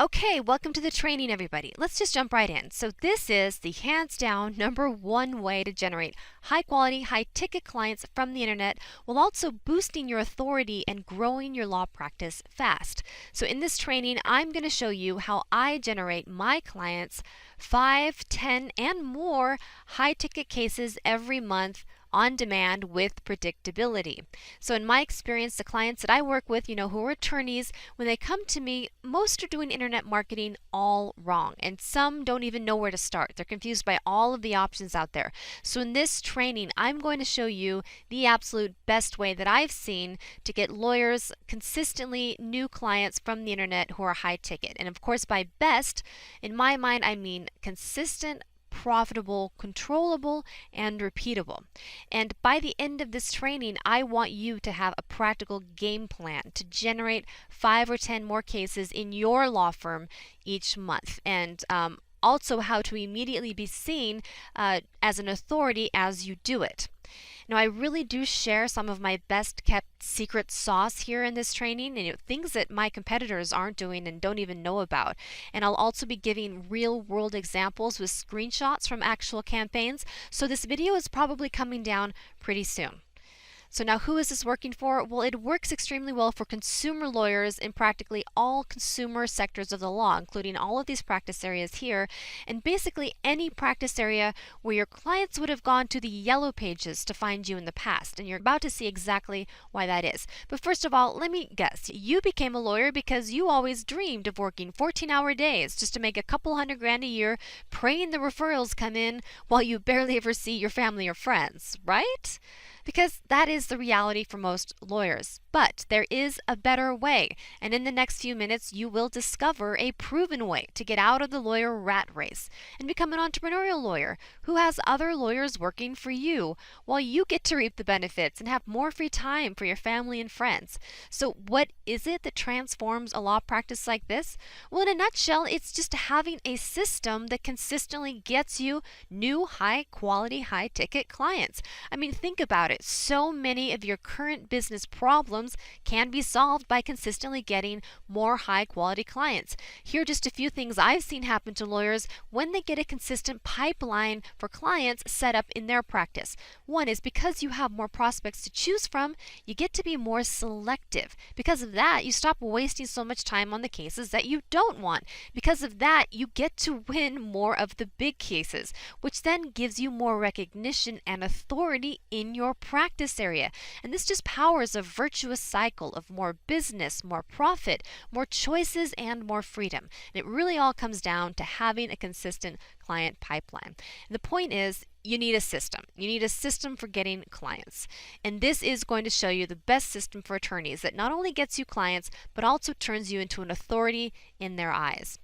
Okay, welcome to the training, everybody. Let's just jump right in. So this is the hands down #1 way to generate high quality, high ticket clients from the internet while also boosting your authority and growing your law practice fast. So in this training, I'm going to show you how I generate my clients 5, 10, and more high ticket cases every month on demand with predictability. So in my experience, the clients that I work with, who are attorneys, when they come to me, most are doing internet marketing all wrong, and some don't even know where to start. They're confused by all of the options out there. So in this training, I'm going to show you the absolute best way that I've seen to get lawyers consistently new clients from the internet who are high ticket. And of course, by best, in my mind, I mean consistent, profitable, controllable, and repeatable. And by the end of this training, I want you to have a practical game plan to generate 5 or 10 more cases in your law firm each month. And also how to immediately be seen as an authority as you do it. Now, I really do share some of my best kept secret sauce here in this training, and things that my competitors aren't doing and don't even know about. And I'll also be giving real world examples with screenshots from actual campaigns, so this video is probably coming down pretty soon. So now, who is this working for? Well, it works extremely well for consumer lawyers in practically all consumer sectors of the law, including all of these practice areas here, and basically any practice area where your clients would have gone to the yellow pages to find you in the past. And you're about to see exactly why that is. But first of all, let me guess. You became a lawyer because you always dreamed of working 14-hour days just to make a couple $100,000 a year, praying the referrals come in while you barely ever see your family or friends, right? Because that is the reality for most lawyers. But there is a better way, and in the next few minutes you will discover a proven way to get out of the lawyer rat race and become an entrepreneurial lawyer who has other lawyers working for you while you get to reap the benefits and have more free time for your family and friends. So what is it that transforms a law practice like this? Well, in a nutshell, it's just having a system that consistently gets you new high quality, high ticket clients. I mean, think about it. So many of your current business problems can be solved by consistently getting more high quality clients. Here are just a few things I've seen happen to lawyers when they get a consistent pipeline for clients set up in their practice. One is because you have more prospects to choose from, you get to be more selective. Because of that, you stop wasting so much time on the cases that you don't want. Because of that, you get to win more of the big cases, which then gives you more recognition and authority in your practice area. And this just powers a virtuous cycle of more business, more profit, more choices, and more freedom. And it really all comes down to having a consistent client pipeline. And the point is, you need a system. You need a system for getting clients. And this is going to show you the best system for attorneys that not only gets you clients, but also turns you into an authority in their eyes.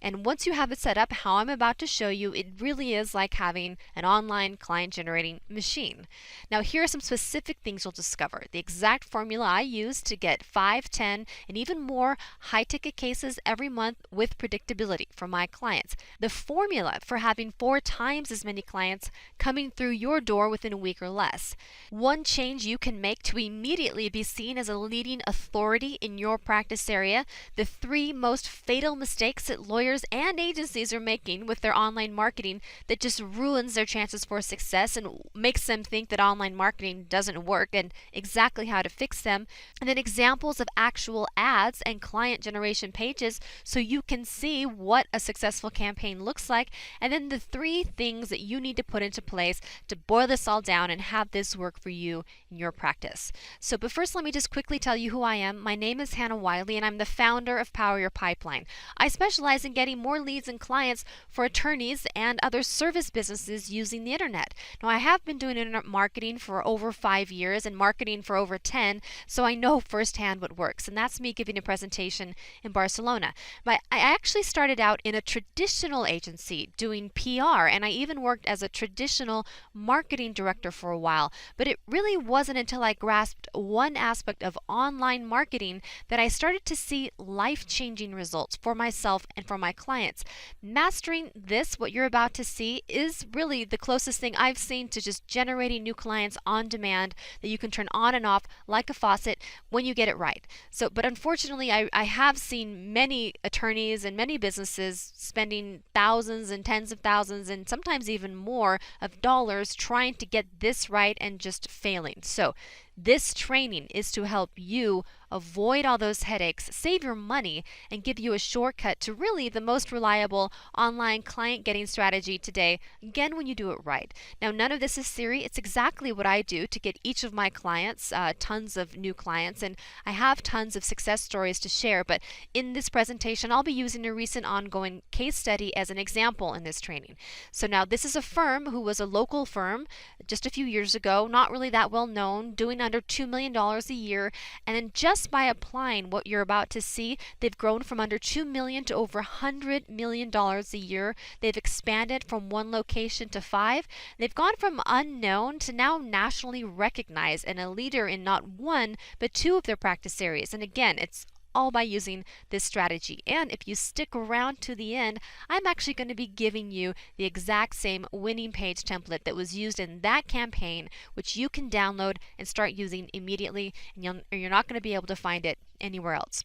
And once you have it set up, how I'm about to show you, it really is like having an online client generating machine. Now, here are some specific things you'll discover. The exact formula I use to get 5, 10, and even more high ticket cases every month with predictability for my clients. The formula for having 4 times as many clients coming through your door within a week or less. One change you can make to immediately be seen as a leading authority in your practice area. The 3 most fatal mistakes that lawyers and agencies are making with their online marketing that just ruins their chances for success and makes them think that online marketing doesn't work, and exactly how to fix them. And then examples of actual ads and client generation pages so you can see what a successful campaign looks like. And then the 3 things that you need to put into place to boil this all down and have this work for you in your practice. But first, let me just quickly tell you who I am. My name is Hannah Wiley, and I'm the founder of Power Your Pipeline. I specialize in getting more leads and clients for attorneys and other service businesses using the internet. Now, I have been doing internet marketing for over 5 years and marketing for over 10, so I know firsthand what works, and that's me giving a presentation in Barcelona. But I actually started out in a traditional agency doing PR, and I even worked as a traditional traditional marketing director for a while, but it really wasn't until I grasped one aspect of online marketing that I started to see life-changing results for myself and for my clients. Mastering this, what you're about to see, is really the closest thing I've seen to just generating new clients on demand that you can turn on and off like a faucet when you get it right. But unfortunately, I have seen many attorneys and many businesses spending thousands and tens of thousands and sometimes even more of dollars trying to get this right and just failing. So this training is to help you avoid all those headaches, save your money, and give you a shortcut to really the most reliable online client getting strategy today, again, when you do it right. Now, none of this is theory. It's exactly what I do to get each of my clients, tons of new clients, and I have tons of success stories to share, but in this presentation, I'll be using a recent ongoing case study as an example in this training. So now this is a firm who was a local firm just a few years ago, not really that well known, doing under $2 million a year, and then just by applying what you're about to see, they've grown from under $2 million to over $100 million a year. They've expanded from one location to 5. They've gone from unknown to now nationally recognized and a leader in not one, but 2 of their practice areas. And again, it's all by using this strategy. And if you stick around to the end, I'm actually going to be giving you the exact same winning page template that was used in that campaign, which you can download and start using immediately, and you're not going to be able to find it anywhere else.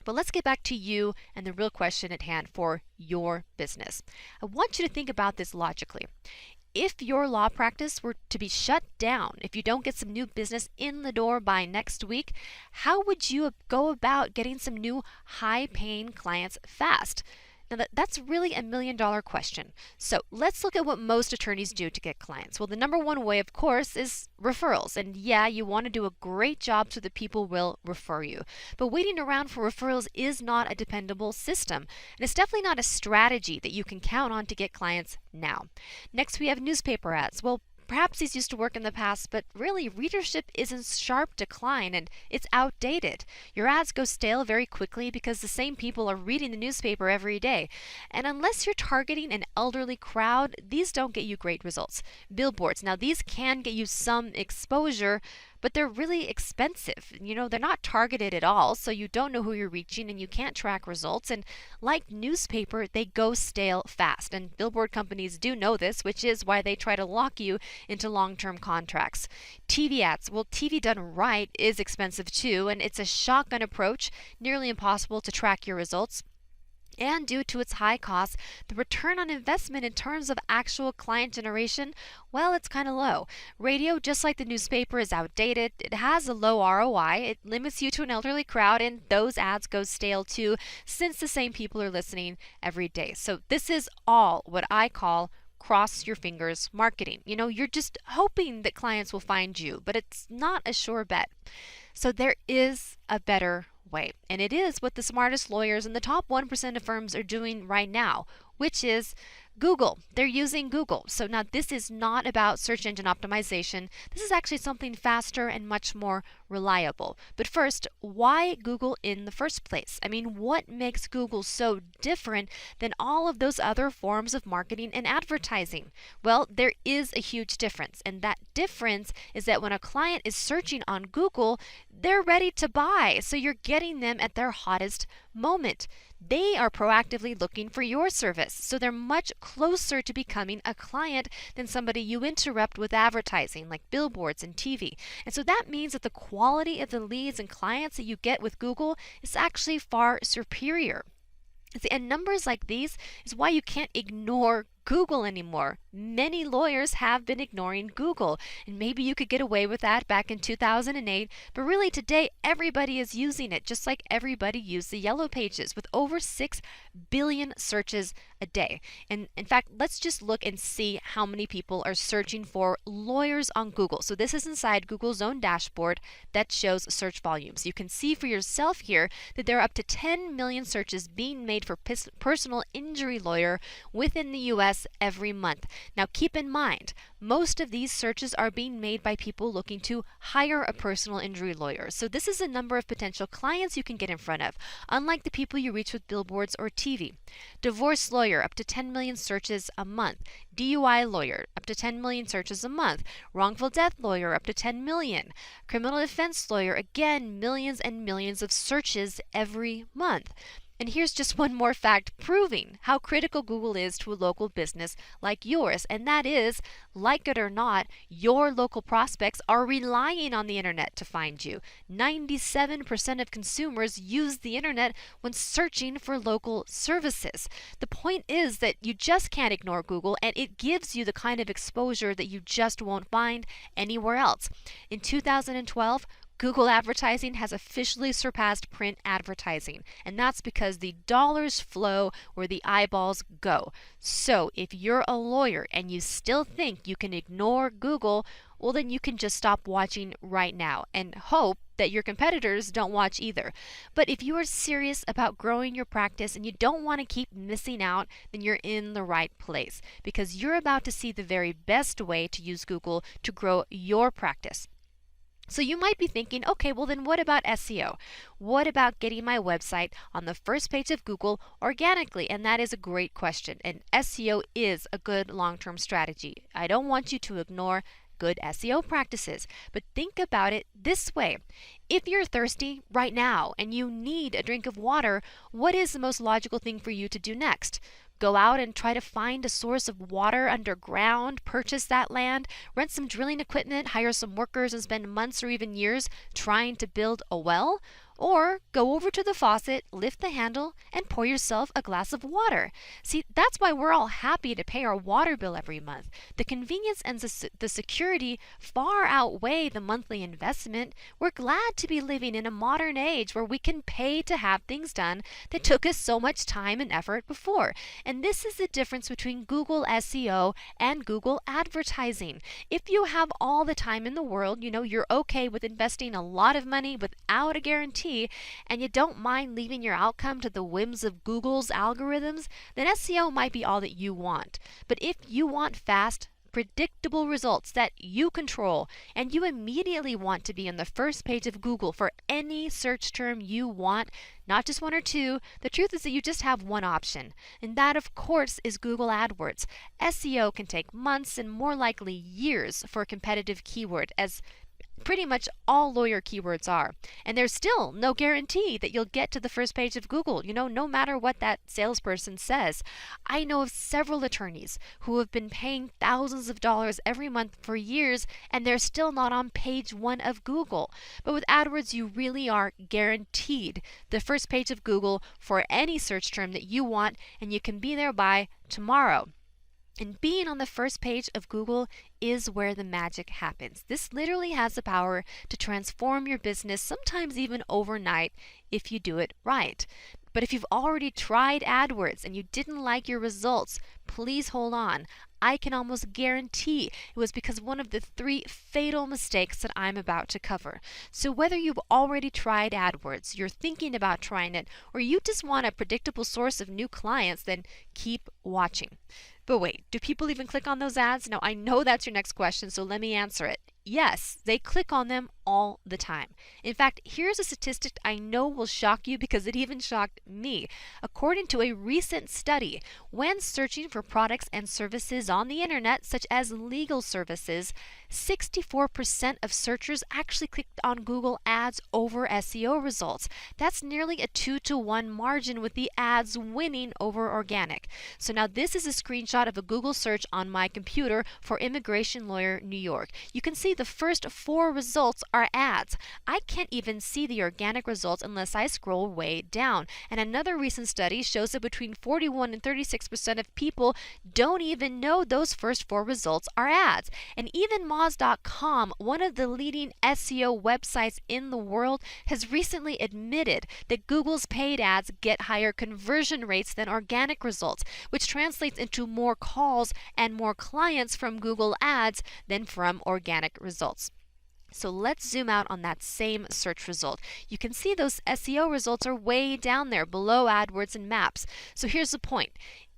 But let's get back to you and the real question at hand for your business. I want you to think about this logically. If your law practice were to be shut down, if you don't get some new business in the door by next week, how would you go about getting some new high-paying clients fast? Now that's really $1 million question. So let's look at what most attorneys do to get clients. Well, the number one way, of course, is referrals. And yeah, you want to do a great job so that people will refer you. But waiting around for referrals is not a dependable system. And it's definitely not a strategy that you can count on to get clients now. Next, we have newspaper ads. Well, perhaps these used to work in the past, but really readership is in sharp decline and it's outdated. Your ads go stale very quickly because the same people are reading the newspaper every day. And unless you're targeting an elderly crowd, these don't get you great results. Billboards, now these can get you some exposure, but they're really expensive. They're not targeted at all, so you don't know who you're reaching and you can't track results. And like newspaper, they go stale fast. And billboard companies do know this, which is why they try to lock you into long-term contracts. TV ads, well, TV done right is expensive too, and it's a shotgun approach, nearly impossible to track your results. And due to its high cost, the return on investment in terms of actual client generation, well, it's kind of low. Radio, just like the newspaper, is outdated. It has a low ROI. It limits you to an elderly crowd, and those ads go stale too, since the same people are listening every day. So this is all what I call cross your fingers marketing. You're just hoping that clients will find you, but it's not a sure bet. So there is a better way. And it is what the smartest lawyers and the top 1% of firms are doing right now, which is Google. They're using Google. So now this is not about search engine optimization. This is actually something faster and much more reliable. But first, why Google in the first place? I mean, what makes Google so different than all of those other forms of marketing and advertising? Well, there is a huge difference. And that difference is that when a client is searching on Google, they're ready to buy. So you're getting them at their hottest moment. They are proactively looking for your service, so they're much closer to becoming a client than somebody you interrupt with advertising like billboards and TV. And so that means that the quality of the leads and clients that you get with Google is actually far superior. And numbers like these is why you can't ignore Google anymore. Many lawyers have been ignoring Google, and maybe you could get away with that back in 2008, but really today everybody is using it, just like everybody used the Yellow Pages with over 6 billion searches a day. And in fact, let's just look and see how many people are searching for lawyers on Google. So this is inside Google's own dashboard that shows search volumes. You can see for yourself here that there are up to 10 million searches being made for personal injury lawyer within the US less every month. Now keep in mind, most of these searches are being made by people looking to hire a personal injury lawyer. So this is a number of potential clients you can get in front of, unlike the people you reach with billboards or TV. Divorce lawyer, up to 10 million searches a month. DUI lawyer, up to 10 million searches a month. Wrongful death lawyer, up to 10 million. Criminal defense lawyer, again, millions and millions of searches every month. And here's just one more fact proving how critical Google is to a local business like yours, and that is, like it or not, your local prospects are relying on the internet to find you. 97% of consumers use the internet when searching for local services. The point is that you just can't ignore Google, and it gives you the kind of exposure that you just won't find anywhere else. In 2012, Google advertising has officially surpassed print advertising, and that's because the dollars flow where the eyeballs go. So if you're a lawyer and you still think you can ignore Google, well, then you can just stop watching right now and hope that your competitors don't watch either. But if you are serious about growing your practice and you don't want to keep missing out, then you're in the right place, because you're about to see the very best way to use Google to grow your practice. So you might be thinking, okay, well then what about SEO? What about getting my website on the first page of Google organically? And that is a great question. And SEO is a good long-term strategy. I don't want you to ignore good SEO practices, but think about it this way. If you're thirsty right now and you need a drink of water, what is the most logical thing for you to do next? Go out and try to find a source of water underground, purchase that land, rent some drilling equipment, hire some workers, and spend months or even years trying to build a well? Or go over to the faucet, lift the handle, and pour yourself a glass of water. See, that's why we're all happy to pay our water bill every month. The convenience and the security far outweigh the monthly investment. We're glad to be living in a modern age where we can pay to have things done that took us so much time and effort before. And this is the difference between Google SEO and Google advertising. If you have all the time in the world, you're okay with investing a lot of money without a guarantee, and you don't mind leaving your outcome to the whims of Google's algorithms, then SEO might be all that you want. But if you want fast, predictable results that you control, and you immediately want to be on the first page of Google for any search term you want, not just one or two, the truth is that you just have one option, and that of course is Google AdWords. SEO can take months and more likely years for a competitive keyword, as pretty much all lawyer keywords are. And there's still no guarantee that you'll get to the first page of Google, no matter what that salesperson says. I know of several attorneys who have been paying thousands of dollars every month for years, and they're still not on page 1 of Google. But with AdWords, you really are guaranteed the first page of Google for any search term that you want, and you can be there by tomorrow. And being on the first page of Google is where the magic happens. This literally has the power to transform your business, sometimes even overnight, if you do it right. But if you've already tried AdWords and you didn't like your results, please hold on. I can almost guarantee it was because one of the 3 fatal mistakes that I'm about to cover. So whether you've already tried AdWords, you're thinking about trying it, or you just want a predictable source of new clients, then keep watching. But wait, do people even click on those ads? Now, I know that's your next question, so let me answer it. Yes, they click on them all the time. In fact, here's a statistic I know will shock you because it even shocked me. According to a recent study, when searching for products and services on the internet, such as legal services, 64% of searchers actually clicked on Google ads over SEO results. That's nearly a 2-to-1 margin, with the ads winning over organic. So now this is a screenshot of a Google search on my computer for immigration lawyer New York. You can see the first 4 results are ads. I can't even see the organic results unless I scroll way down. And another recent study shows that between 41 and 36% of people don't even know those first 4 results are ads. And even Moz.com, one of the leading SEO websites in the world, has recently admitted that Google's paid ads get higher conversion rates than organic results, which translates into more calls and more clients from Google ads than from organic results. So let's zoom out on that same search result. You can see those SEO results are way down there below AdWords and Maps. So here's the point.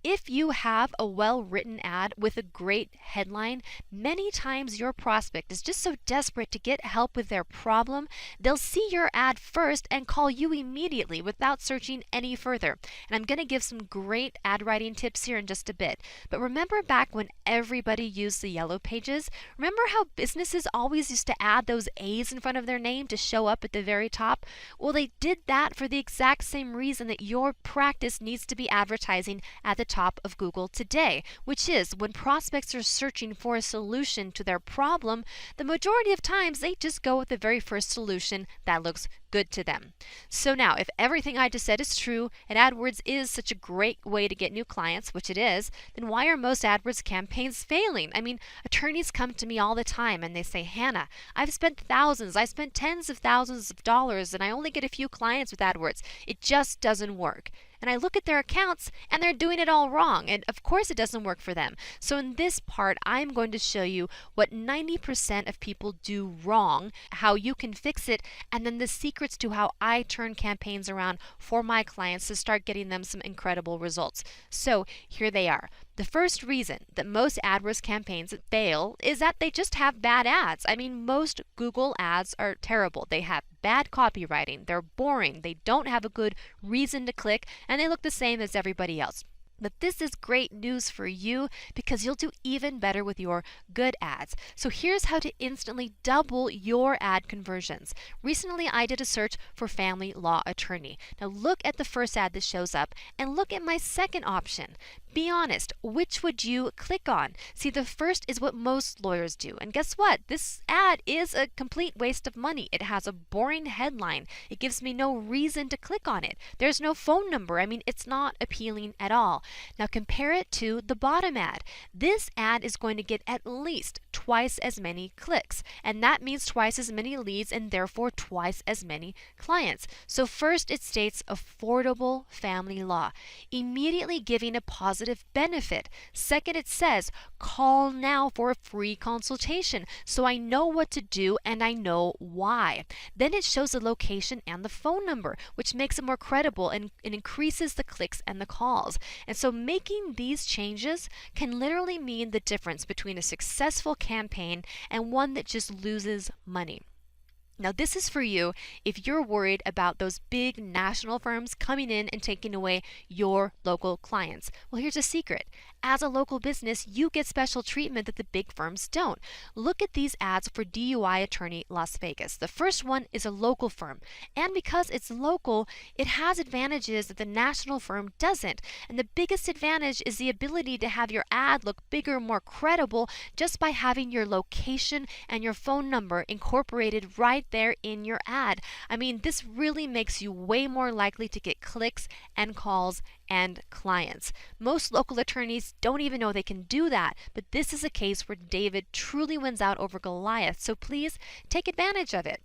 if you have a well-written ad with a great headline, many times your prospect is just so desperate to get help with their problem, they'll see your ad first and call you immediately without searching any further. And I'm going to give some great ad writing tips here in just a bit. But remember back when everybody used the yellow pages? Remember how businesses always used to add those A's in front of their name to show up at the very top? Well, they did that for the exact same reason that your practice needs to be advertising at the top of Google today, which is when prospects are searching for a solution to their problem, the majority of times they just go with the very first solution that looks good to them. So now, if everything I just said is true and AdWords is such a great way to get new clients, which it is, then why are most AdWords campaigns failing? I mean, attorneys come to me all the time and they say, Hannah, I've spent thousands, I spent tens of thousands of dollars and I only get a few clients with AdWords. It just doesn't work. And I look at their accounts and they're doing it all wrong. And of course it doesn't work for them. So in this part, I'm going to show you what 90% of people do wrong, how you can fix it, and then the secrets to how I turn campaigns around for my clients to start getting them some incredible results. So here they are. The first reason that most AdWords campaigns fail is that they just have bad ads. I mean, most Google ads are terrible. They have bad copywriting, they're boring, they don't have a good reason to click, and they look the same as everybody else. But this is great news for you because you'll do even better with your good ads. So here's how to instantly double your ad conversions. Recently, I did a search for family law attorney. Now look at the first ad that shows up and look at my second option. Be honest, which would you click on? See, the first is what most lawyers do. And guess what? This ad is a complete waste of money. It has a boring headline. It gives me no reason to click on it. There's no phone number. I mean, it's not appealing at all. Now compare it to the bottom ad. This ad is going to get at least twice as many clicks, and that means twice as many leads and therefore twice as many clients. So first it states affordable family law, immediately giving a positive benefit. Second, it says call now for a free consultation, so I know what to do and I know why. Then it shows the location and the phone number, which makes it more credible and increases the clicks and the calls. And so making these changes can literally mean the difference between a successful campaign and one that just loses money. Now this is for you if you're worried about those big national firms coming in and taking away your local clients. Well, here's a secret. As a local business, you get special treatment that the big firms don't. Look at these ads for DUI Attorney Las Vegas. The first one is a local firm, and because it's local, it has advantages that the national firm doesn't. And the biggest advantage is the ability to have your ad look bigger, more credible, just by having your location and your phone number incorporated right there in your ad. I mean, this really makes you way more likely to get clicks and calls and clients. Most local attorneys don't even know they can do that, but this is a case where David truly wins out over Goliath, so please take advantage of it.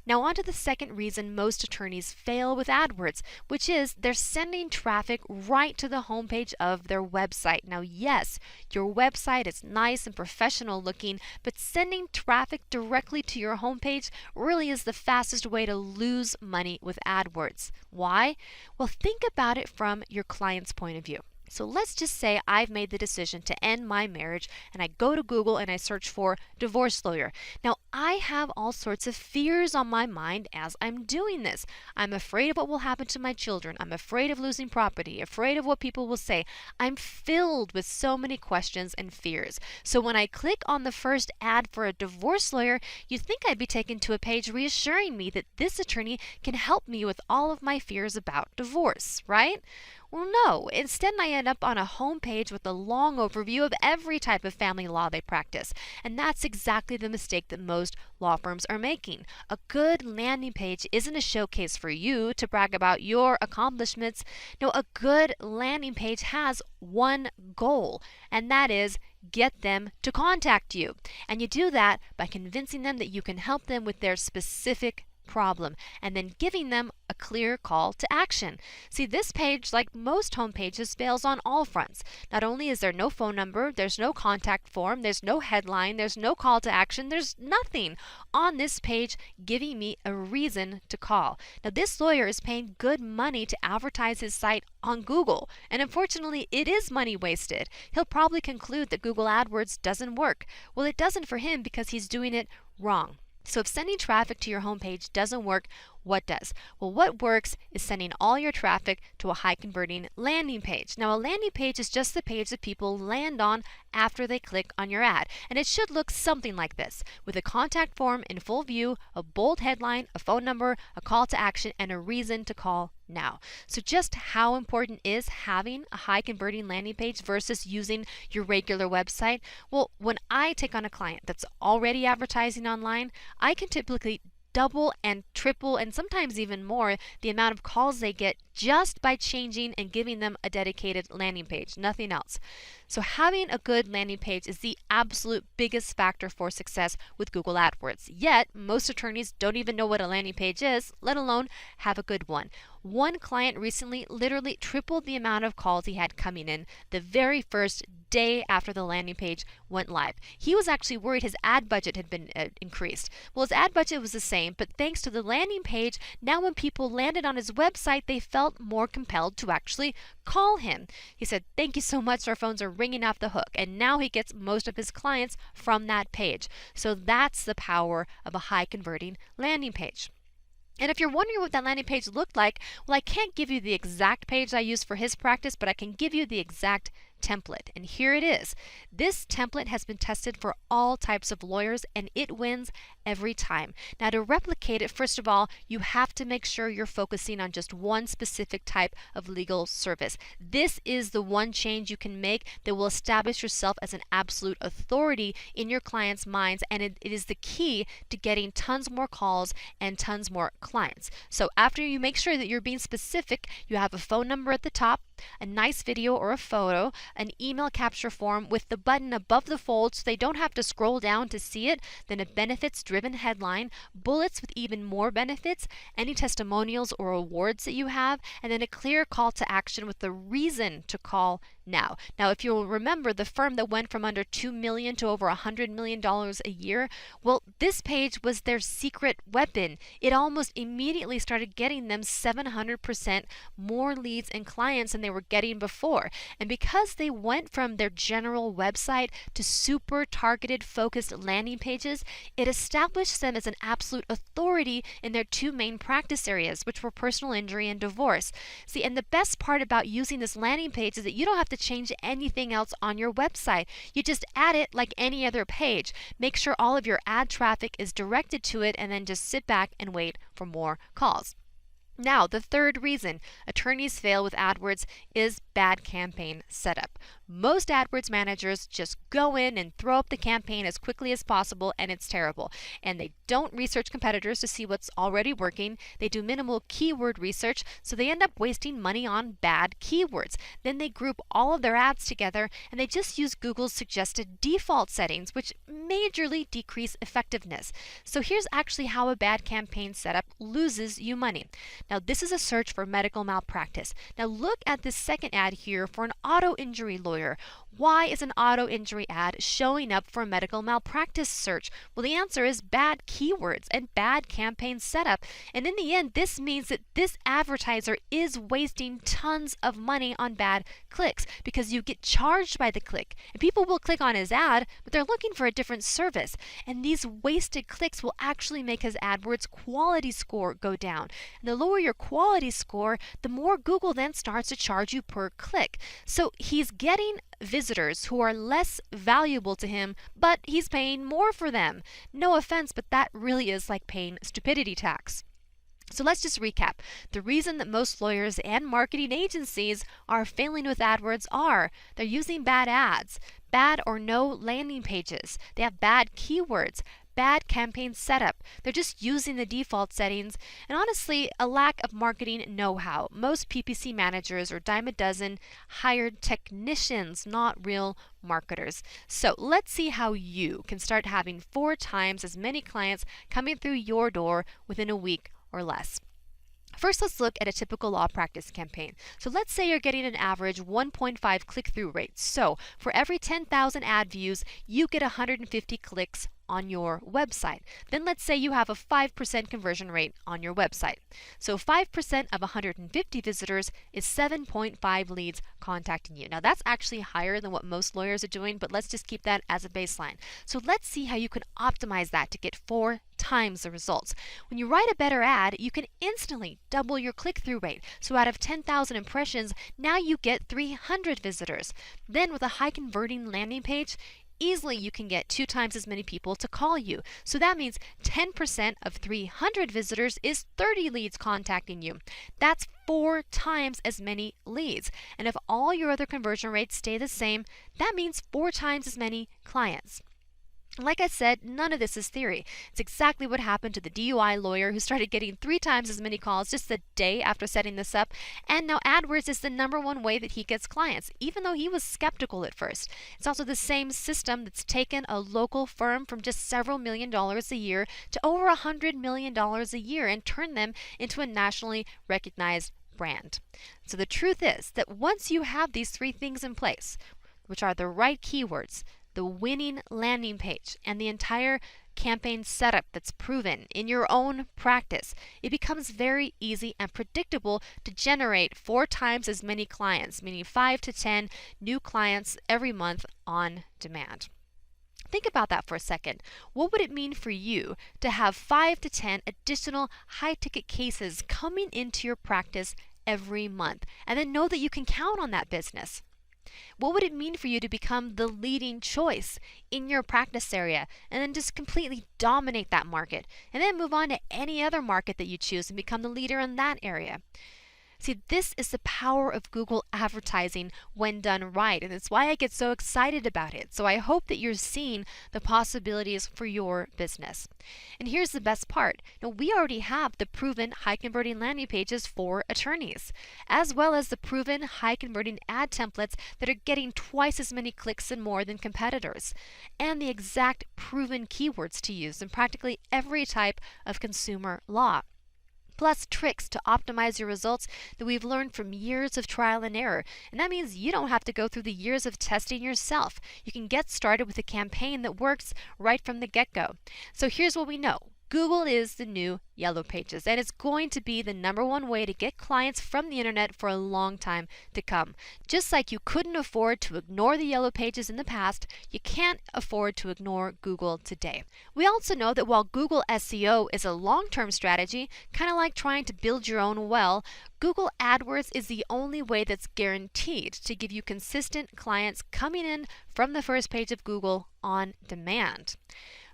Now on to the second reason most attorneys fail with AdWords, which is they're sending traffic right to the homepage of their website. Now yes, your website is nice and professional looking, but sending traffic directly to your homepage really is the fastest way to lose money with AdWords. Why? Well, think about it from your client's point of view. So let's just say I've made the decision to end my marriage and I go to Google and I search for divorce lawyer. Now I have all sorts of fears on my mind as I'm doing this. I'm afraid of what will happen to my children. I'm afraid of losing property, afraid of what people will say. I'm filled with so many questions and fears. So when I click on the first ad for a divorce lawyer, you'd think I'd be taken to a page reassuring me that this attorney can help me with all of my fears about divorce, right? Well, no. Instead, I end up on a homepage with a long overview of every type of family law they practice. And that's exactly the mistake that most law firms are making. A good landing page isn't a showcase for you to brag about your accomplishments. No, a good landing page has one goal, and that is get them to contact you. And you do that by convincing them that you can help them with their specific problem, and then giving them a clear call to action. See, this page, like most home pages, fails on all fronts. Not only is there no phone number, there's no contact form, there's no headline, there's no call to action, there's nothing on this page giving me a reason to call. Now, this lawyer is paying good money to advertise his site on Google, and unfortunately, it is money wasted. He'll probably conclude that Google AdWords doesn't work. Well, it doesn't for him because he's doing it wrong. So if sending traffic to your homepage doesn't work, what does? Well, what works is sending all your traffic to a high converting landing page. Now, a landing page is just the page that people land on after they click on your ad. And it should look something like this, with a contact form in full view, a bold headline, a phone number, a call to action, and a reason to call now. So just how important is having a high converting landing page versus using your regular website? Well, when I take on a client that's already advertising online, I can typically double and triple and sometimes even more the amount of calls they get just by changing and giving them a dedicated landing page, nothing else. So having a good landing page is the absolute biggest factor for success with Google AdWords. Yet, most attorneys don't even know what a landing page is, let alone have a good one. One client recently literally tripled the amount of calls he had coming in the very first day after the landing page went live. He was actually worried his ad budget had been increased. Well, his ad budget was the same, but thanks to the landing page, now when people landed on his website, they felt more compelled to actually call him. He said, "Thank you so much, our phones are ringing off the hook." And now he gets most of his clients from that page. So that's the power of a high converting landing page. And if you're wondering what that landing page looked like, well, I can't give you the exact page I used for his practice, but I can give you the exact template. And here it is. This template has been tested for all types of lawyers, and it wins every time. Now, to replicate it, first of all, you have to make sure you're focusing on just one specific type of legal service. This is the one change you can make that will establish yourself as an absolute authority in your clients' minds, and it is the key to getting tons more calls and tons more clients. So after you make sure that you're being specific, you have a phone number at the top, a nice video or a photo, an email capture form with the button above the fold so they don't have to scroll down to see it, then a benefits-driven headline, bullets with even more benefits, any testimonials or awards that you have, and then a clear call to action with the reason to call now. Now, if you'll remember the firm that went from under $2 million to over $100 million a year, well, this page was their secret weapon. It almost immediately started getting them 700% more leads and clients than they were getting before. And because they went from their general website to super targeted, focused landing pages, it established them as an absolute authority in their two main practice areas, which were personal injury and divorce. See, and the best part about using this landing page is that you don't have to change anything else on your website. You just add it like any other page. Make sure all of your ad traffic is directed to it, and then just sit back and wait for more calls. Now, the third reason attorneys fail with AdWords is bad campaign setup. Most AdWords managers just go in and throw up the campaign as quickly as possible, and it's terrible. And they don't research competitors to see what's already working. They do minimal keyword research, so they end up wasting money on bad keywords. Then they group all of their ads together, and they just use Google's suggested default settings, which majorly decrease effectiveness. So here's actually how a bad campaign setup loses you money. Now, this is a search for medical malpractice. Now, look at this second ad here for an auto injury lawyer. Why is an auto injury ad showing up for a medical malpractice search? Well, the answer is bad keywords and bad campaign setup. And in the end, this means that this advertiser is wasting tons of money on bad clicks because you get charged by the click. And people will click on his ad, but they're looking for a different service. And these wasted clicks will actually make his AdWords quality score go down. And the lower your quality score, the more Google then starts to charge you per click. So he's getting visitors who are less valuable to him, but he's paying more for them. No offense, but that really is like paying stupidity tax. So let's just recap. The reason that most lawyers and marketing agencies are failing with AdWords are they're using bad ads, bad or no landing pages, they have bad keywords, bad campaign setup. They're just using the default settings, and honestly, a lack of marketing know-how. Most PPC managers are dime a dozen hired technicians, not real marketers. So let's see how you can start having 4 times as many clients coming through your door within a week or less. First, let's look at a typical law practice campaign. So let's say you're getting an average 1.5 click-through rate. So for every 10,000 ad views, you get 150 clicks on your website. Then let's say you have a 5% conversion rate on your website. So 5% of 150 visitors is 7.5 leads contacting you. Now that's actually higher than what most lawyers are doing, but let's just keep that as a baseline. So let's see how you can optimize that to get 4 times the results. When you write a better ad, you can instantly double your click-through rate. So out of 10,000 impressions, now you get 300 visitors. Then with a high converting landing page, easily you can get 2 times as many people to call you. So that means 10% of 300 visitors is 30 leads contacting you. That's 4 times as many leads. And if all your other conversion rates stay the same, that means 4 times as many clients. Like I said, none of this is theory. It's exactly what happened to the DUI lawyer who started getting 3 times as many calls just a day after setting this up, and now AdWords is the #1 way that he gets clients, even though he was skeptical at first. It's also the same system that's taken a local firm from just several $1,000,000 a year to over $100 million a year and turned them into a nationally recognized brand. So the truth is that once you have these 3 things in place, which are the right keywords, the winning landing page, and the entire campaign setup that's proven in your own practice, it becomes very easy and predictable to generate 4 times as many clients, meaning 5 to 10 new clients every month on demand. Think about that for a second. What would it mean for you to have 5 to 10 additional high-ticket cases coming into your practice every month, and then know that you can count on that business? What would it mean for you to become the leading choice in your practice area and then just completely dominate that market and then move on to any other market that you choose and become the leader in that area? See, this is the power of Google advertising when done right, and it's why I get so excited about it. So I hope that you're seeing the possibilities for your business. And here's the best part. Now, we already have the proven high-converting landing pages for attorneys, as well as the proven high-converting ad templates that are getting twice as many clicks and more than competitors, and the exact proven keywords to use in practically every type of consumer law. Plus tricks to optimize your results that we've learned from years of trial and error. And that means you don't have to go through the years of testing yourself. You can get started with a campaign that works right from the get-go. So here's what we know. Google is the new Yellow Pages, and it's going to be the #1 way to get clients from the internet for a long time to come. Just like you couldn't afford to ignore the Yellow Pages in the past, you can't afford to ignore Google today. We also know that while Google SEO is a long-term strategy, kind of like trying to build your own well, Google AdWords is the only way that's guaranteed to give you consistent clients coming in from the first page of Google on demand.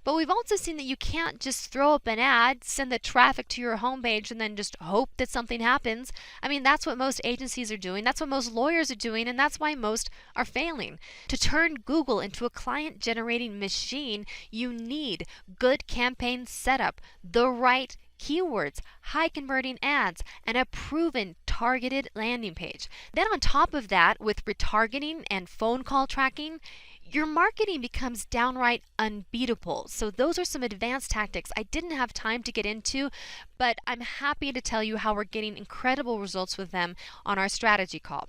But we've also seen that you can't just throw up an ad, send the traffic to your homepage, and then just hope that something happens. I mean, that's what most agencies are doing, that's what most lawyers are doing, and that's why most are failing. To turn Google into a client-generating machine, you need good campaign setup, the right keywords, high converting ads, and a proven targeted landing page. Then on top of that, with retargeting and phone call tracking, your marketing becomes downright unbeatable. So those are some advanced tactics I didn't have time to get into, but I'm happy to tell you how we're getting incredible results with them on our strategy call.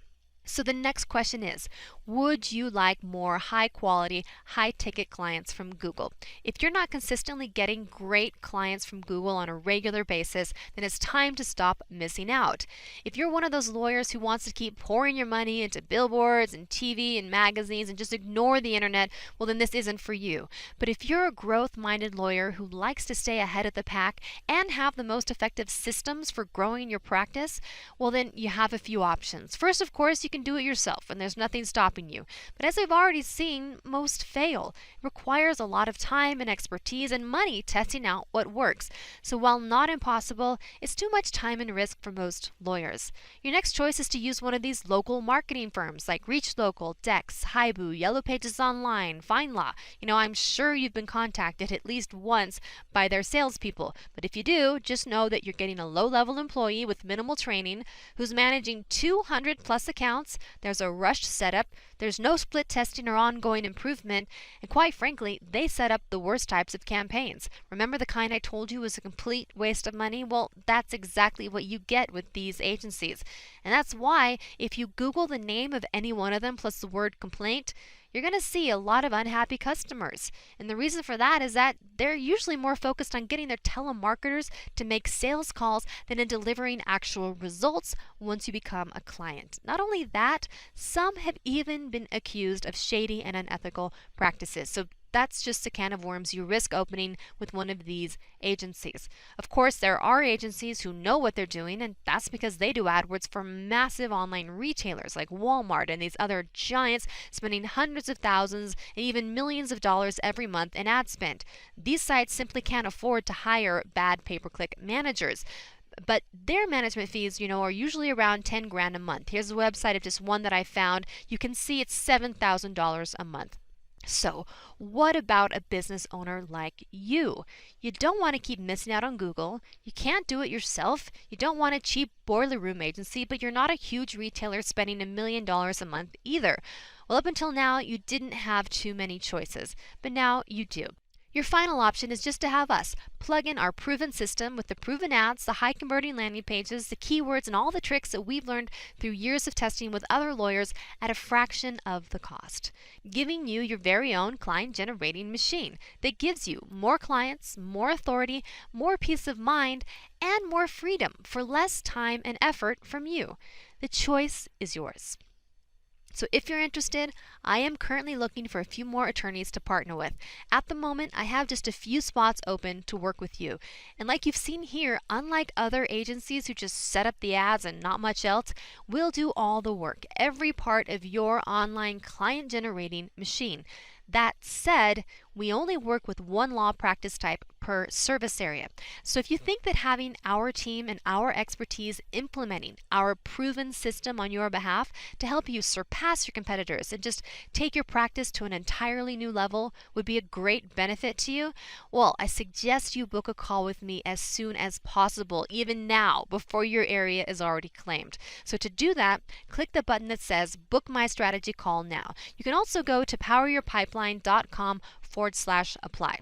So the next question is, would you like more high quality, high ticket clients from Google? If you're not consistently getting great clients from Google on a regular basis, then it's time to stop missing out. If you're one of those lawyers who wants to keep pouring your money into billboards and TV and magazines and just ignore the internet, well then this isn't for you. But if you're a growth-minded lawyer who likes to stay ahead of the pack and have the most effective systems for growing your practice, well then you have a few options. First, of course, you can can do it yourself and there's nothing stopping you. But as we've already seen, most fail. It requires a lot of time and expertise and money testing out what works. So while not impossible, it's too much time and risk for most lawyers. Your next choice is to use one of these local marketing firms like ReachLocal, Dex, Haibu, Yellow Pages Online, FindLaw. I'm sure you've been contacted at least once by their salespeople. But if you do, just know that you're getting a low-level employee with minimal training who's managing 200 plus accounts. There's a rushed setup. There's no split testing or ongoing improvement. And quite frankly, they set up the worst types of campaigns. Remember the kind I told you was a complete waste of money? Well, that's exactly what you get with these agencies. And that's why if you Google the name of any one of them plus the word complaint, you're going to see a lot of unhappy customers. And the reason for that is that they're usually more focused on getting their telemarketers to make sales calls than in delivering actual results once you become a client. Not only that, some have even been accused of shady and unethical practices. So that's just a can of worms you risk opening with one of these agencies. Of course, there are agencies who know what they're doing, and that's because they do AdWords for massive online retailers like Walmart and these other giants, spending hundreds of thousands and even millions of dollars every month in ad spend. These sites simply can't afford to hire bad pay-per-click managers. But their management fees, are usually around 10 grand a month. Here's a website of just one that I found. You can see it's $7,000 a month. So, what about a business owner like you? You don't want to keep missing out on Google. You can't do it yourself. You don't want a cheap boiler room agency, but you're not a huge retailer spending $1 million a month either. Well, up until now, you didn't have too many choices, but now you do. Your final option is just to have us plug in our proven system with the proven ads, the high converting landing pages, the keywords, and all the tricks that we've learned through years of testing with other lawyers at a fraction of the cost, giving you your very own client generating machine that gives you more clients, more authority, more peace of mind, and more freedom for less time and effort from you. The choice is yours. So if you're interested, I am currently looking for a few more attorneys to partner with. At the moment, I have just a few spots open to work with you. And like you've seen here, unlike other agencies who just set up the ads and not much else, we'll do all the work, every part of your online client generating machine. That said, we only work with one law practice type per service area. So if you think that having our team and our expertise implementing our proven system on your behalf to help you surpass your competitors and just take your practice to an entirely new level would be a great benefit to you, well, I suggest you book a call with me as soon as possible, even now, before your area is already claimed. So to do that, click the button that says Book My Strategy Call Now. You can also go to poweryourpipeline.com/apply.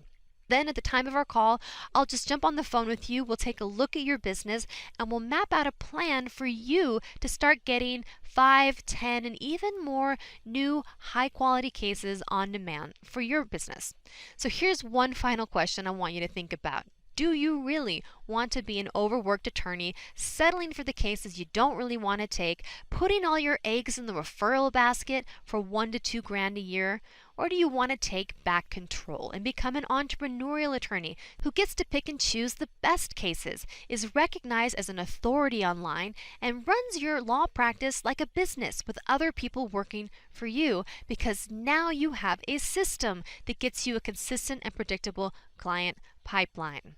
Then at the time of our call, I'll just jump on the phone with you, we'll take a look at your business, and we'll map out a plan for you to start getting 5, 10, and even more new high-quality cases on demand for your business. So here's one final question I want you to think about. Do you really want to be an overworked attorney, settling for the cases you don't really want to take, putting all your eggs in the referral basket for $1 to $2 grand a year? Or do you want to take back control and become an entrepreneurial attorney who gets to pick and choose the best cases, is recognized as an authority online, and runs your law practice like a business with other people working for you, because now you have a system that gets you a consistent and predictable client pipeline?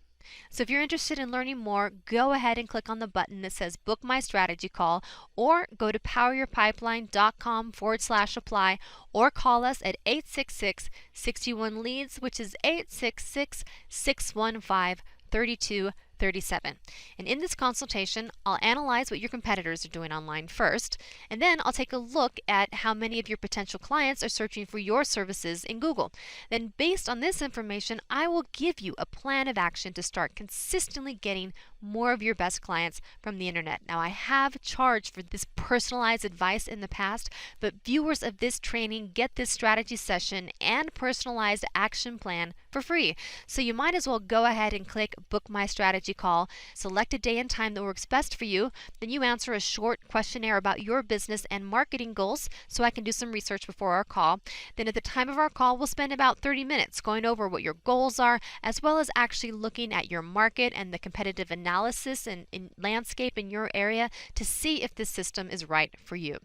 So if you're interested in learning more, go ahead and click on the button that says Book My Strategy Call, or go to poweryourpipeline.com/apply, or call us at 866-61-LEADS, which is 866-615-3237. And in this consultation, I'll analyze what your competitors are doing online first, and then I'll take a look at how many of your potential clients are searching for your services in Google. Then based on this information, I will give you a plan of action to start consistently getting more of your best clients from the internet. Now, I have charged for this personalized advice in the past, but viewers of this training get this strategy session and personalized action plan for free. So you might as well go ahead and click Book My Strategy strategy call, select a day and time that works best for you, then you answer a short questionnaire about your business and marketing goals so I can do some research before our call. Then at the time of our call, we'll spend about 30 minutes going over what your goals are, as well as actually looking at your market and the competitive analysis and landscape in your area to see if this system is right for you.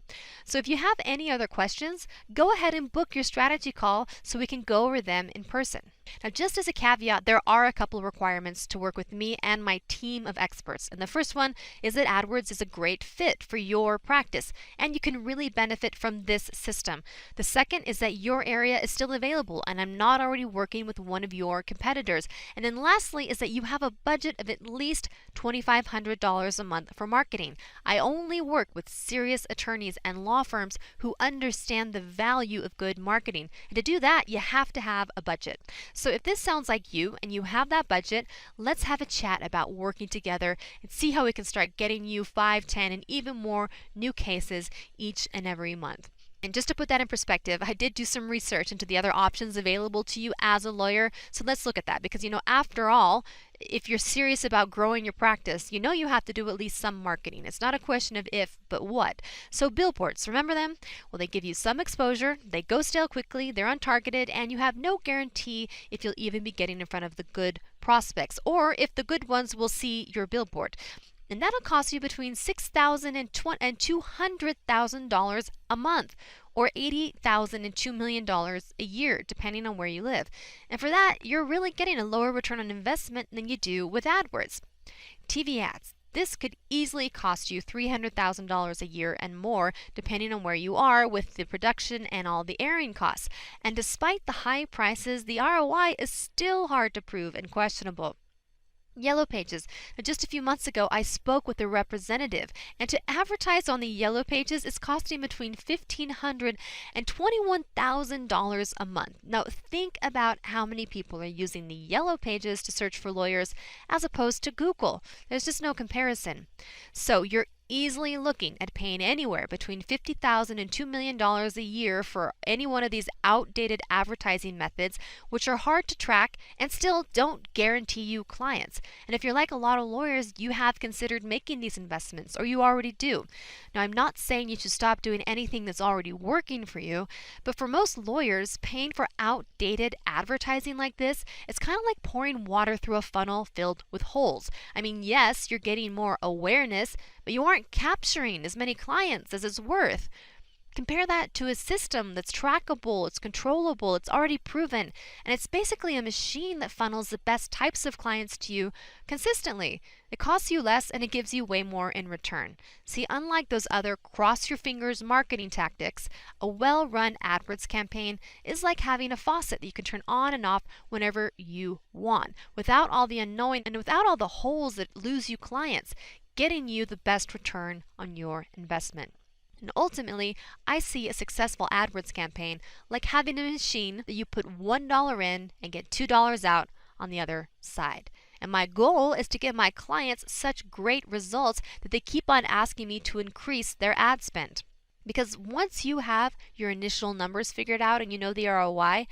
So if you have any other questions, go ahead and book your strategy call so we can go over them in person. Now, just as a caveat, there are a couple of requirements to work with me and my team of experts. And the first one is that AdWords is a great fit for your practice, and you can really benefit from this system. The second is that your area is still available, and I'm not already working with one of your competitors. And then lastly is that you have a budget of at least $2,500 a month for marketing. I only work with serious attorneys and law firms who understand the value of good marketing. And to do that, you have to have a budget. So if this sounds like you and you have that budget, let's have a chat about working together and see how we can start getting you 5, 10, and even more new cases each and every month. And just to put that in perspective, I did do some research into the other options available to you as a lawyer. So let's look at that because, after all, if you're serious about growing your practice, you have to do at least some marketing. It's not a question of if, but what. So billboards, remember them? Well, they give you some exposure, they go stale quickly, they're untargeted, and you have no guarantee if you'll even be getting in front of the good prospects or if the good ones will see your billboard. And that'll cost you between $6,000 and $200,000 a month, or $80,000 and $2 million a year, depending on where you live. And for that, you're really getting a lower return on investment than you do with AdWords. TV ads. This could easily cost you $300,000 a year and more, depending on where you are with the production and all the airing costs. And despite the high prices, the ROI is still hard to prove and questionable. Yellow Pages. Now, just a few months ago, I spoke with a representative, and to advertise on the Yellow Pages is costing between $1,500 and $21,000 a month. Now, think about how many people are using the Yellow Pages to search for lawyers as opposed to Google. There's just no comparison. So you're easily looking at paying anywhere between $50,000 and $2 million a year for any one of these outdated advertising methods, which are hard to track and still don't guarantee you clients. And if you're like a lot of lawyers, you have considered making these investments, or you already do. Now, I'm not saying you should stop doing anything that's already working for you, but for most lawyers, paying for outdated advertising like this, it's kind of like pouring water through a funnel filled with holes. I mean, yes, you're getting more awareness, but you aren't capturing as many clients as it's worth. Compare that to a system that's trackable, it's controllable, it's already proven, and it's basically a machine that funnels the best types of clients to you consistently. It costs you less and it gives you way more in return. See, unlike those other cross-your-fingers marketing tactics, a well-run AdWords campaign is like having a faucet that you can turn on and off whenever you want, without all the annoying and without all the holes that lose you clients, getting you the best return on your investment. And ultimately, I see a successful AdWords campaign like having a machine that you put $1 in and get $2 out on the other side. And my goal is to give my clients such great results that they keep on asking me to increase their ad spend. Because once you have your initial numbers figured out and you know the ROI,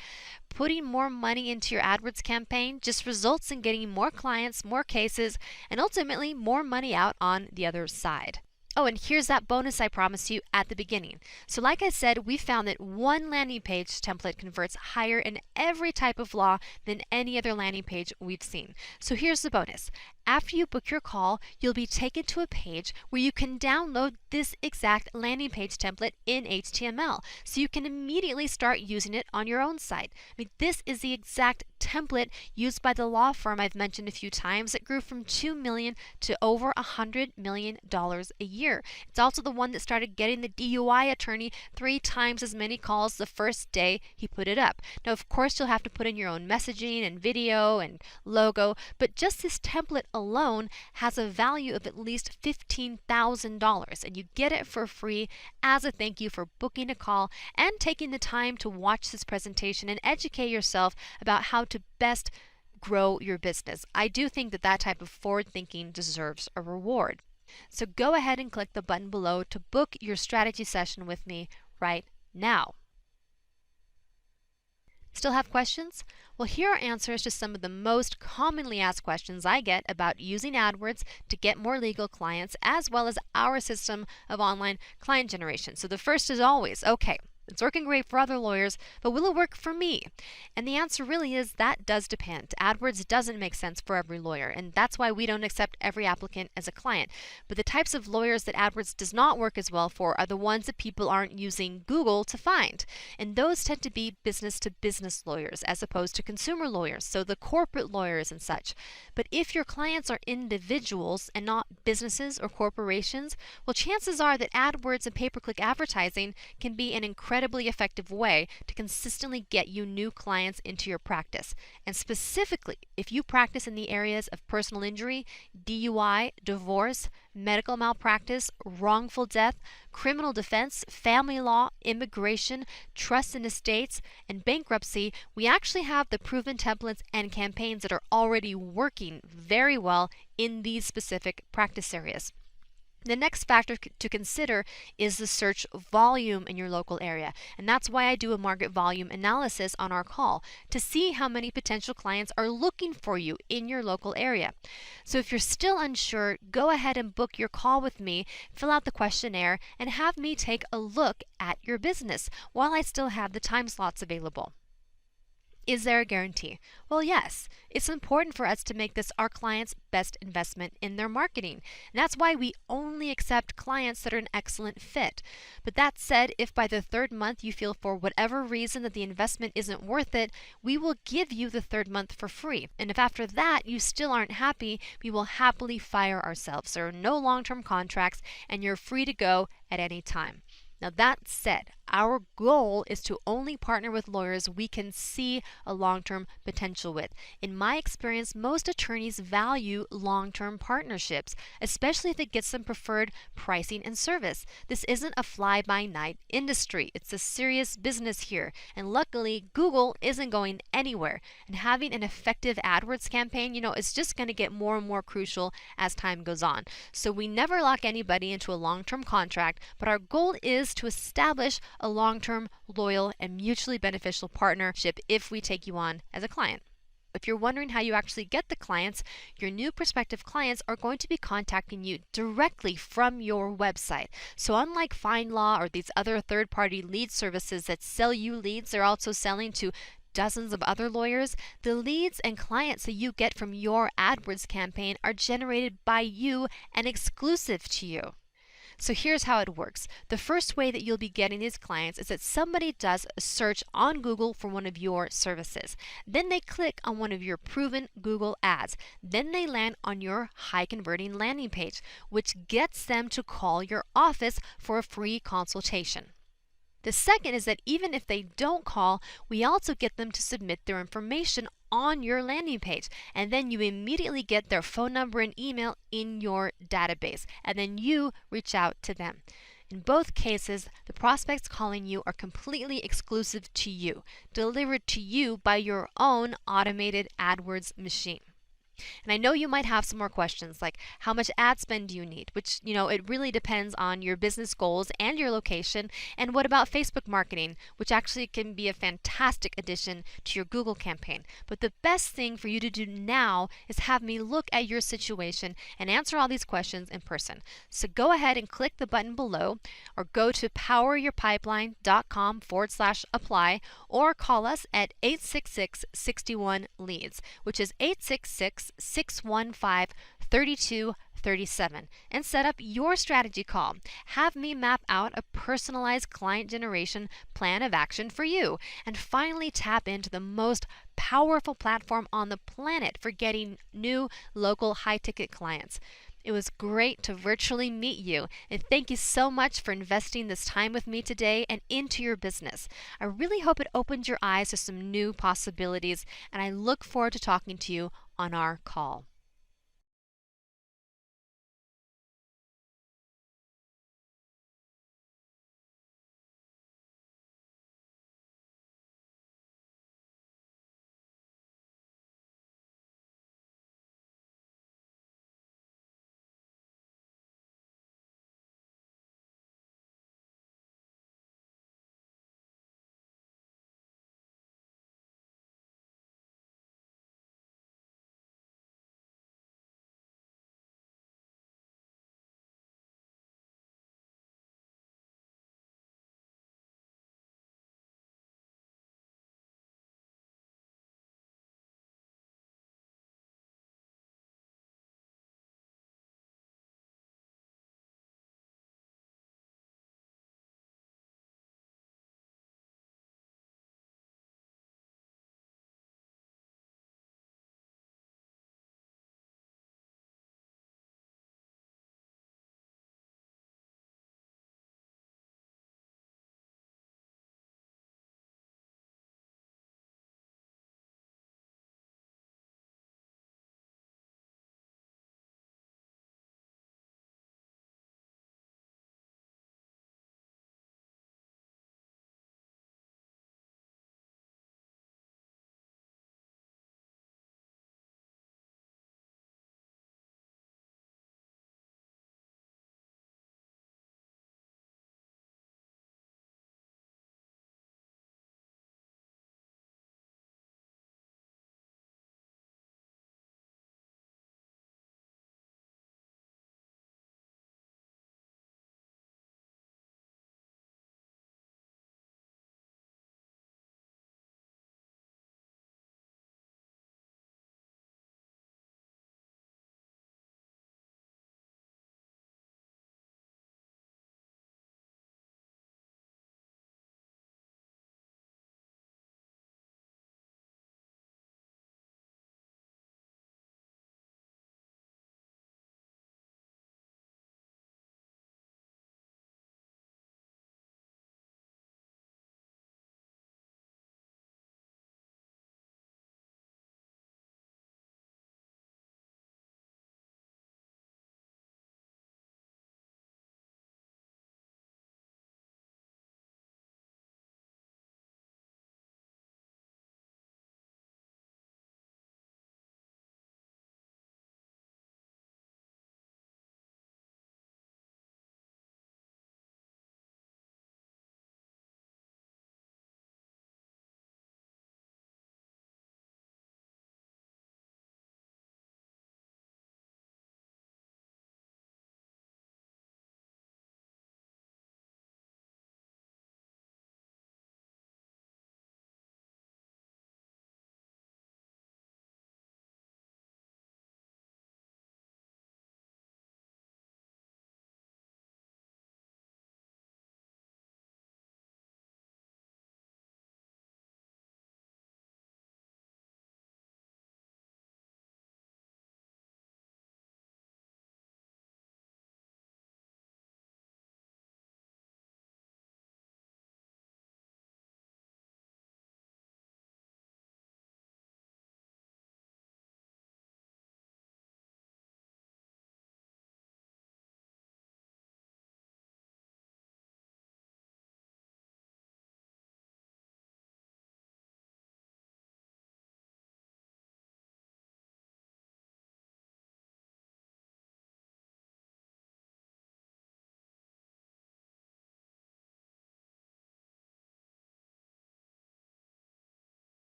putting more money into your AdWords campaign just results in getting more clients, more cases, and ultimately more money out on the other side. Oh, and here's that bonus I promised you at the beginning. So like I said, we found that one landing page template converts higher in every type of law than any other landing page we've seen. So here's the bonus. After you book your call, you'll be taken to a page where you can download this exact landing page template in HTML, so you can immediately start using it on your own site. I mean, this is the exact template used by the law firm I've mentioned a few times that grew from $2 million to over $100 million a year. It's also the one that started getting the DUI attorney 3 times as many calls the first day he put it up. Now, of course, you'll have to put in your own messaging and video and logo, but just this template alone has a value of at least $15,000, and you get it for free as a thank you for booking a call and taking the time to watch this presentation and educate yourself about how to best grow your business. I do think that that type of forward thinking deserves a reward. So go ahead and click the button below to book your strategy session with me right now. Still have questions? Well, here are answers to some of the most commonly asked questions I get about using AdWords to get more legal clients, as well as our system of online client generation. So the first is always, okay, it's working great for other lawyers, but will it work for me? And the answer really is that does depend. AdWords doesn't make sense for every lawyer, and that's why we don't accept every applicant as a client. But the types of lawyers that AdWords does not work as well for are the ones that people aren't using Google to find. And those tend to be business to business lawyers as opposed to consumer lawyers, so the corporate lawyers and such. But if your clients are individuals and not businesses or corporations, well, chances are that AdWords and pay-per-click advertising can be an incredibly effective way to consistently get you new clients into your practice. And specifically, if you practice in the areas of personal injury, DUI, divorce, medical malpractice, wrongful death, criminal defense, family law, immigration, trust and estates, and bankruptcy, we actually have the proven templates and campaigns that are already working very well in these specific practice areas. The next factor to consider is the search volume in your local area, and that's why I do a market volume analysis on our call to see how many potential clients are looking for you in your local area. So if you're still unsure, go ahead and book your call with me, fill out the questionnaire, and have me take a look at your business while I still have the time slots available. Is there a guarantee? Well, yes. It's important for us to make this our clients' best investment in their marketing. And that's why we only accept clients that are an excellent fit. But that said, if by the third month you feel for whatever reason that the investment isn't worth it, we will give you the third month for free. And if after that you still aren't happy, we will happily fire ourselves. There are no long-term contracts, and you're free to go at any time. Now, that said, our goal is to only partner with lawyers we can see a long-term potential with. In my experience, most attorneys value long-term partnerships, especially if it gets them preferred pricing and service. This isn't a fly-by-night industry. It's a serious business here. And luckily, Google isn't going anywhere. And having an effective AdWords campaign, is just going to get more and more crucial as time goes on. So we never lock anybody into a long-term contract, but our goal is to establish a long-term, loyal, and mutually beneficial partnership if we take you on as a client. If you're wondering how you actually get the clients, your new prospective clients are going to be contacting you directly from your website. So unlike FindLaw or these other third-party lead services that sell you leads, they're also selling to dozens of other lawyers. The leads and clients that you get from your AdWords campaign are generated by you and exclusive to you. So here's how it works. The first way that you'll be getting these clients is that somebody does a search on Google for one of your services. Then they click on one of your proven Google ads. Then they land on your high converting landing page, which gets them to call your office for a free consultation. The second is that even if they don't call, we also get them to submit their information on your landing page, and then you immediately get their phone number and email in your database, and then you reach out to them. In both cases, the prospects calling you are completely exclusive to you, delivered to you by your own automated AdWords machine. And I know you might have some more questions like how much ad spend do you need, which, it really depends on your business goals and your location. And what about Facebook marketing, which actually can be a fantastic addition to your Google campaign. But the best thing for you to do now is have me look at your situation and answer all these questions in person. So go ahead and click the button below or go to poweryourpipeline.com/apply or call us at 866-61-LEADS, which is 866-615-3237, and set up your strategy call. Have me map out a personalized client generation plan of action for you, and finally tap into the most powerful platform on the planet for getting new local high-ticket clients. It was great to virtually meet you, and thank you so much for investing this time with me today and into your business. I really hope it opened your eyes to some new possibilities, and I look forward to talking to you on our call.